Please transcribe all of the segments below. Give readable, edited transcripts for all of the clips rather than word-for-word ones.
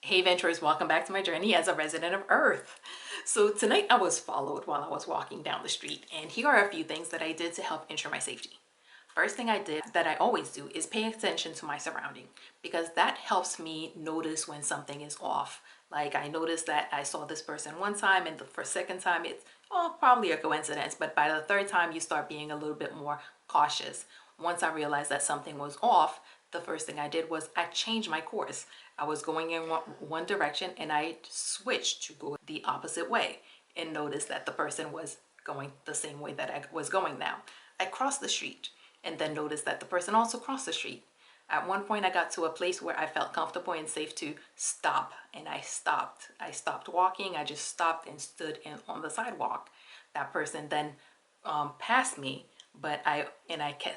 Hey Venturers, welcome back to my journey as a resident of Earth. So tonight I was followed while I was walking down the street, and here are a few things that I did to help ensure my safety. First thing I did that I always do is pay attention to my surrounding, because that helps me notice when something is off. Like I noticed that I saw this person one time, and for second time it's probably a coincidence, but by the third time you start being a little bit more cautious. Once I realized that something was off, the first thing I did was I changed my course. I was going in one direction and I switched to go the opposite way and noticed that the person was going the same way that I was going now. I crossed the street and then noticed that the person also crossed the street. At one point I got to a place where I felt comfortable and safe to stop, and I stopped. I stopped walking. I just stopped and stood on the sidewalk. That person then passed me, but I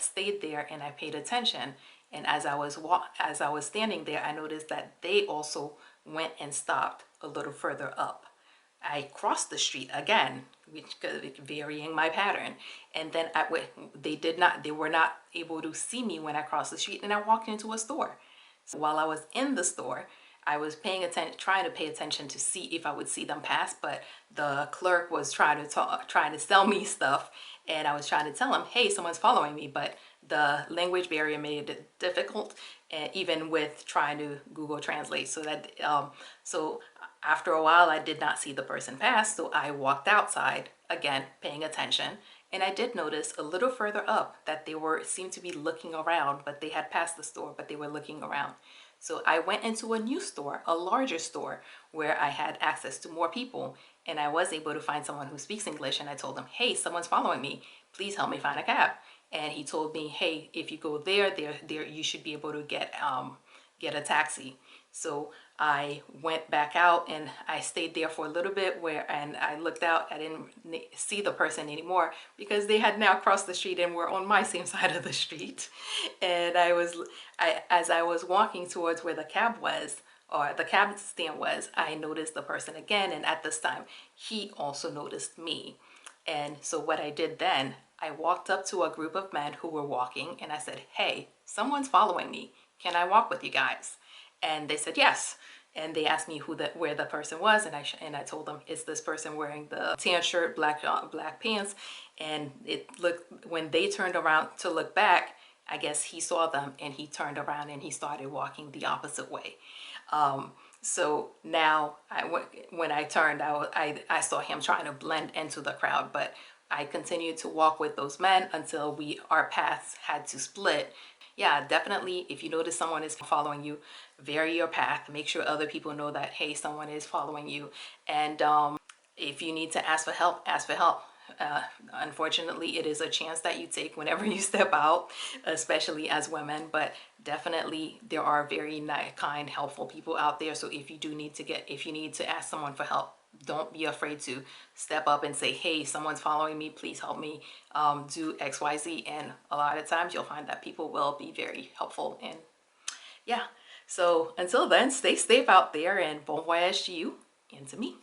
stayed there and I paid attention. And as I was standing there, I noticed that they also went and stopped a little further up. I crossed the street again, which varying my pattern, and then they were not able to see me when I crossed the street, and I walked into a store. So while I was in the store, I was trying to pay attention to see if I would see them pass, but the clerk was trying to sell me stuff, and I was trying to tell him, hey, someone's following me, but the language barrier made it difficult, and even with trying to Google Translate. So after a while, I did not see the person pass, so I walked outside again, paying attention, and I did notice a little further up that seemed to be looking around, but they had passed the store, but they were looking around. So I went into a new store, a larger store, where I had access to more people, and I was able to find someone who speaks English, and I told him, hey, someone's following me. Please help me find a cab. And he told me, hey, if you go there, you should be able to get a taxi. So I went back out and I stayed there for a little bit and I looked out. I didn't see the person anymore because they had now crossed the street and were on my same side of the street. And as I was walking towards where the cab was, or the cab stand was, I noticed the person again, and at this time he also noticed me. And so what I did then, I walked up to a group of men who were walking and I said, hey, someone's following me. Can I walk with you guys? And they said yes. And they asked me where the person was, and I told them it's this person wearing the tan shirt, black pants. And when they turned around to look back, I guess he saw them and he turned around and he started walking the opposite way. So now when I turned, I saw him trying to blend into the crowd, but I continued to walk with those men until our paths had to split. Yeah, definitely, if you notice someone is following you, vary your path. Make sure other people know that, hey, someone is following you. And if you need to ask for help, ask for help. Unfortunately, it is a chance that you take whenever you step out, especially as women, but definitely there are very nice, kind, helpful people out there. So if you need to ask someone for help, don't be afraid to step up and say, hey, someone's following me, please help me do XYZ. And a lot of times you'll find that people will be very helpful. And yeah, so until then, stay safe out there, and bon voyage to you and to me.